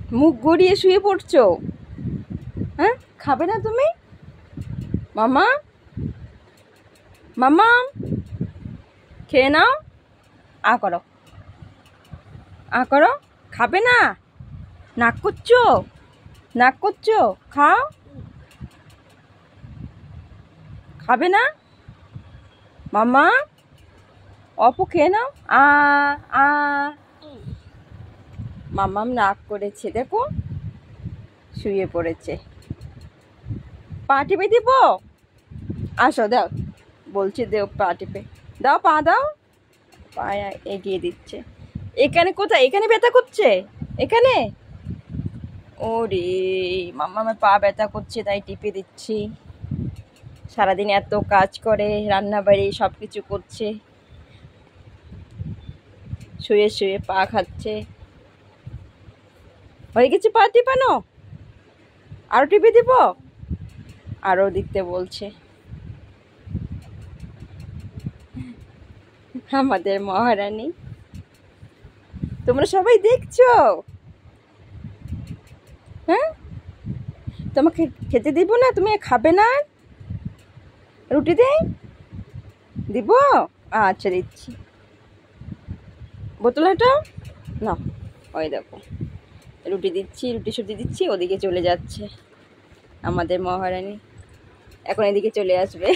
মুখ গড়িয়ে শুয়ে পড়ছো? হ্যাঁ, খাবে না তুমি? মামা, মামা, খেয়ে নাও। আ করো, আ করো। খাবে না? নাক করছো, নাক করছো? খাও। খাবে না? মামা, অপু খেয়ে নাও। আ আ মামাম নাক করেছে, দেখো শুয়ে পড়েছে। পা টিপে দিব? আসো দাও, বলছি দেও পা টিপে দাও, পা দাও। পা এগিয়ে দিচ্ছে। এখানে কোথায়? এখানে ব্যথা করছে? এখানে? ওরে, মাম্মা আমার পা ব্যথা করছে তাই টিপে দিচ্ছি। সারাদিন এত কাজ করে, রান্না বাড়ি সব কিছু করছে, শুয়ে শুয়ে পা খাচ্ছে। হয়ে গেছে পা টিপানো? আরো টিপে দিব? আরো দিতে বলছে। আমাদের মহারানী, তোমরা সবাই দেখছো? হ্যাঁ, তোমাকে খেতে দিব না? তুমি খাবে না? রুটি দেই? দিব? আচ্ছা দিচ্ছি। বোতল হাঁটাও না। ওই দেখো, রুটি দিচ্ছি, রুটি সুটি দিচ্ছি, ওদিকে চলে যাচ্ছে আমাদের মহারানী। এখন এদিকে চলে আসবে।